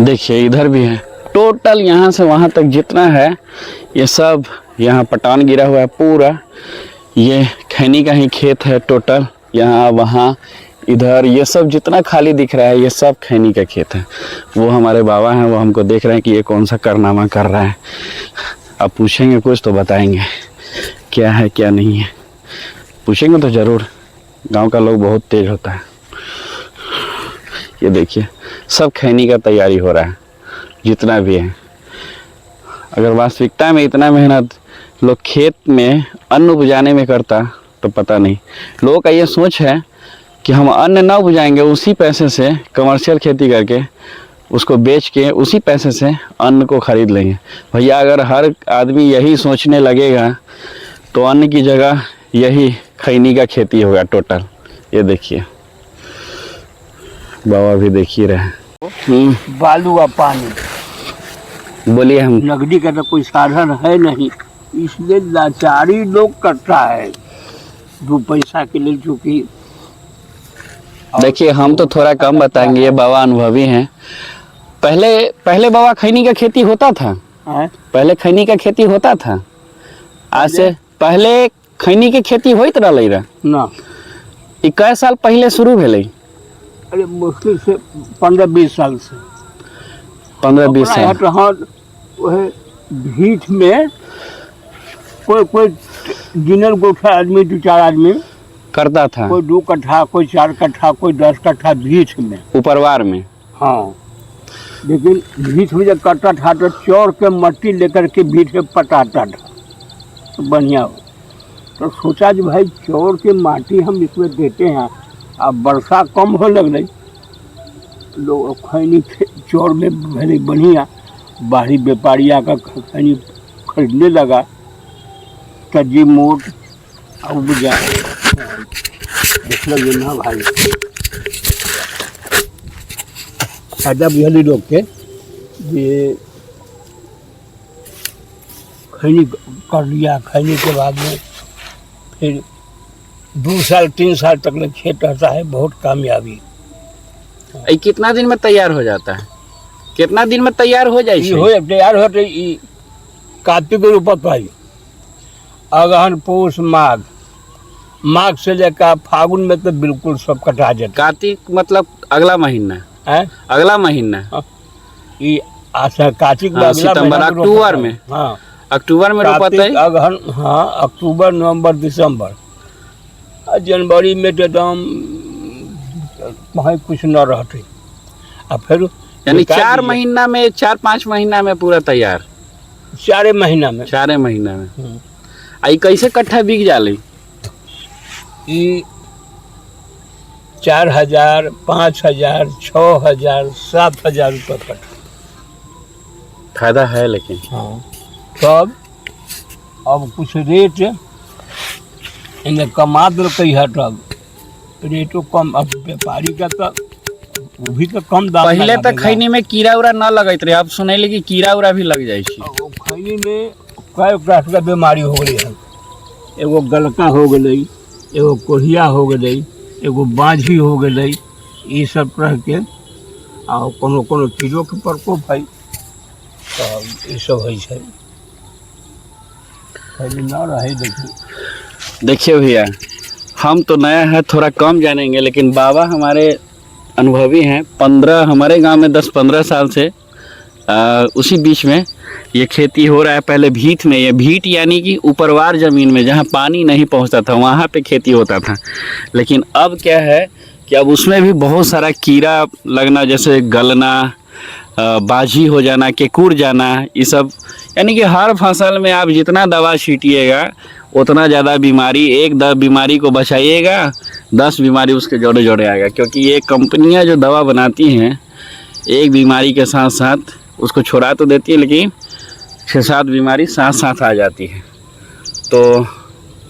देखिए इधर भी है। टोटल यहाँ से वहाँ तक जितना है ये सब यहाँ पटान गिरा हुआ है पूरा। ये खैनी का ही खेत है टोटल। यहाँ वहाँ इधर ये सब जितना खाली दिख रहा है ये सब खैनी का खेत है। वो हमारे बाबा हैं, वो हमको देख रहे हैं कि ये कौन सा कारनामा कर रहा है। अब पूछेंगे कुछ तो बताएंगे क्या है क्या नहीं है। पूछेंगे तो ज़रूर, गांव का लोग बहुत तेज होता है। ये देखिए सब खैनी का तैयारी हो रहा है जितना भी है। अगर वास्तविकता में इतना मेहनत लोग खेत में अन्न उपजाने में करता तो पता नहीं। लोगों का ये सोच है कि हम अन्न ना उपजाएंगे, उसी पैसे से कमर्शियल खेती करके उसको बेच के उसी पैसे से अन्न को ख़रीद लेंगे। भैया अगर हर आदमी यही सोचने लगेगा तो अन्न की जगह यही खैनी का खेती होगा टोटल। ये देखिए बाबा भी देख ही रहे। बालू और पानी, बोलिए। हम नकदी का तो कोई साधन है नहीं, इसलिए लाचारी लोग करता है दो पैसा के लिए। चूँकि देखिए हम तो थोड़ा कम बताएंगे, ये बाबा अनुभवी हैं। पहले बाबा खैनी का खेती होता था। पहले खैनी का खेती होता था। आज से पहले खैनी के खेती होइत रही ना। कै साल पहले शुरू भेलै? अरे मुश्किल से 15-20 साल से। 15-20 साल। हाँ, वह भीठ में कोई गिनल गोठा आदमी 2-4 आदमी करता था। कोई 2 कट्ठा, कोई 4 कट्ठा, कोई 10 कट्ठा भीठ में, उपरवार में। हाँ, लेकिन भीठ में जब करता था तो चौर के मट्टी लेकर के भीठ में पटाता था तो बढ़िया हो। तो सोचा कि भाई चौर के माटी हम इसमें देते हैं, अब वर्षा कम हो लग रही, लोग खैनी चौर में भले बढ़िया, बाहरी व्यापारी आकर खैनी खरीदने लगा। कज्जी मोट अब जा देख लगे ना भाई, फायदा बुझल लोग के ये खैनी कर लिया। खैनी के बाद में फिर 2 साल 3 साल तक ले खेत रहता है, बहुत कामयाबी। कितना दिन में तैयार हो जाता है? कितना दिन में तैयार हो जाए? तैयार होते कार्तिक रूपक पाई, अगहन पूस माघ से लेकर फागुन में तो बिल्कुल सब कटा जाता। कार्तिक मतलब अगला महीना है, अगला महीना। ये कार्तिक में सितंबर अक्टूबर में। हाँ, अक्टूबर में रोपता है। अगहन, हाँ, अक्टूबर नवंबर दिसंबर। जनवरी में तो एकदम वहाँ कुछ न रहते। अब फिर यानी 4 महीना में, 4-5 महीना में पूरा तैयार। 4 महीना में। 4 महीना में। आई कैसे कट्ठा बिक जाले? 4000, 5000, 6000, 7000 रुपये कट्ठा। फायदा है लेकिन। हाँ, तब अब कुछ रेट इन्हें कमा दिलकै है, तब रेटो कम। अब व्यापारी का तो वो भी तो कम दाम। पहले तो खैनी में कीड़ा उड़ा न लगत रहे, अब सुनैले कि कीड़ा उड़ा भी लग जाए। खैनी में कई प्रकार का बीमारी हो गई है। एगो गलका हो गई, एगो कोढ़िया हो गई, एगो बाझी हो गई, ये सब तरह के और कोनो कीड़ों के प्रकोप है, तो ये सब है। खैनी न रहे। देखिए भैया हम तो नया है, थोड़ा कम जानेंगे, लेकिन बाबा हमारे अनुभवी हैं। 15 हमारे गांव में 10-15 साल से उसी बीच में ये खेती हो रहा है। पहले भीठ में, ये भीठ यानी कि ऊपरवार ज़मीन में जहाँ पानी नहीं पहुँचता था वहाँ पे खेती होता था। लेकिन अब क्या है कि अब उसमें भी बहुत सारा कीड़ा लगना, जैसे गलना, बाझी हो जाना, केकुड़ जाना, ये सब। यानी कि हर फसल में आप जितना दवा छीटिएगा उतना ज़्यादा बीमारी, एक 10 बीमारी को बचाइएगा 10 बीमारी उसके जोड़े जोड़े आएगा। क्योंकि ये कंपनियां जो दवा बनाती हैं एक बीमारी के साथ साथ उसको छुड़ा तो देती है, लेकिन 6-7 बीमारी साथ साथ आ जाती है। तो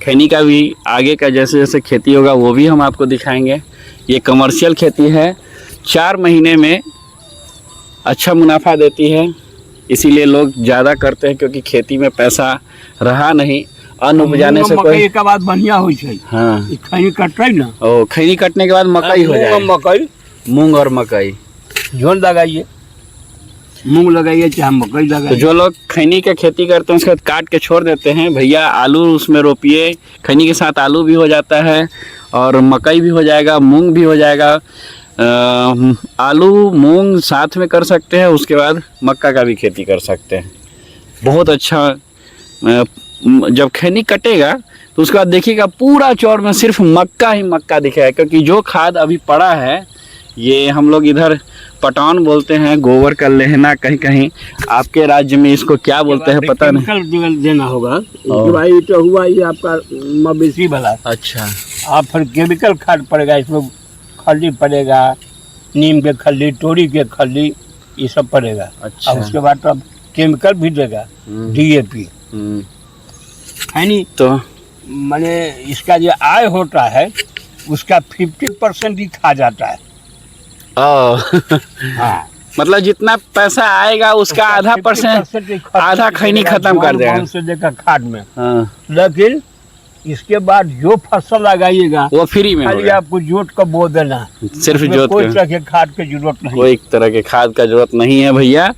खैनी का भी आगे का जैसे जैसे खेती होगा वो भी हम आपको दिखाएंगे। ये कमर्शियल खेती है, 4 महीने में अच्छा मुनाफा देती है, इसीलिए लोग ज़्यादा करते हैं। क्योंकि खेती में पैसा रहा नहीं, अन्न उपजाने से कोई के बाद बढ़िया हो छै। हाँ, खैनी कटै ना, ओ खैनी कटने के बाद मकई हो जाए। मकई, मूंग और मकई झोल लगाइए। मूंग लगाइए चाहे मकई तो लगाइए। जो लोग खैनी का खेती करते हैं उसके बाद काट के छोड़ देते हैं, भैया आलू उसमें रोपिए, खैनी के साथ आलू भी हो जाता है और मकई भी हो जाएगा, मूंग भी हो जाएगा। आलू मूंग साथ में कर सकते हैं, उसके बाद मक्का का भी खेती कर सकते हैं। बहुत अच्छा। जब खैनी कटेगा तो उसके बाद देखिएगा पूरा चौर में सिर्फ मक्का ही मक्का दिखेगा, क्योंकि जो खाद अभी पड़ा है ये हम लोग इधर पटान बोलते हैं, गोबर का लेहना, कहीं कहीं आपके राज्य में इसको क्या बोलते हैं पता नहीं। केमिकल देना होगा कि भाई तो हुआ ये आपका मवेशी वाला। अच्छा, आप फिर केमिकल खाद पड़ेगा, इसमें खल्ली पड़ेगा, नीम के खल्ली, तोरी के खल्ली, ये सब पड़ेगा। अच्छा। और उसके बाद तो अब केमिकल भी देगा, DAP। खैनी तो माने इसका जो आय होता है उसका 50% ही खा जाता है। हाँ, मतलब जितना पैसा आएगा उसका आधा परसेंट, आधा खैनी खत्म कर देगा से लेकर खाद में। हाँ, लेकिन इसके बाद जो फसल लगाइएगा वो फ्री में खाली होगा। आपको जोत का बो देना, सिर्फ उसमें जोत कोई का, तरह के खाद की जरूरत नहीं। कोई तरह के खाद का जरूरत नहीं है भैया।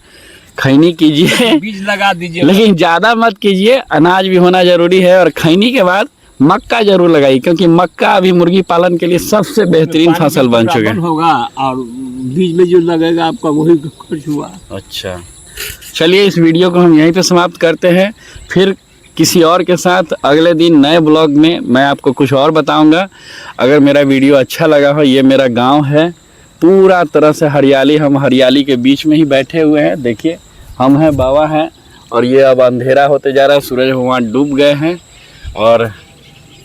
खैनी कीजिए बीज लगा दीजिए, लेकिन ज़्यादा मत कीजिए, अनाज भी होना जरूरी है। और खैनी के बाद मक्का जरूर लगाइए, क्योंकि मक्का अभी मुर्गी पालन के लिए सबसे बेहतरीन फसल बन चुके हैं। होगा और बीज में जो लगेगा आपका वही खर्च हुआ। अच्छा, चलिए इस वीडियो को हम यहीं पे समाप्त करते हैं। फिर किसी और के साथ अगले दिन नए ब्लॉग में मैं आपको कुछ और बताऊंगा। अगर मेरा वीडियो अच्छा लगा हो, ये मेरा गांव है, पूरा तरह से हरियाली, हम हरियाली के बीच में ही बैठे हुए हैं। देखिए हम हैं, बाबा हैं, और ये अब अंधेरा होते जा रहा है, सूरज भगवान डूब गए हैं। और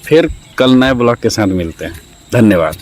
फिर कल नए ब्लॉग के साथ मिलते हैं। धन्यवाद।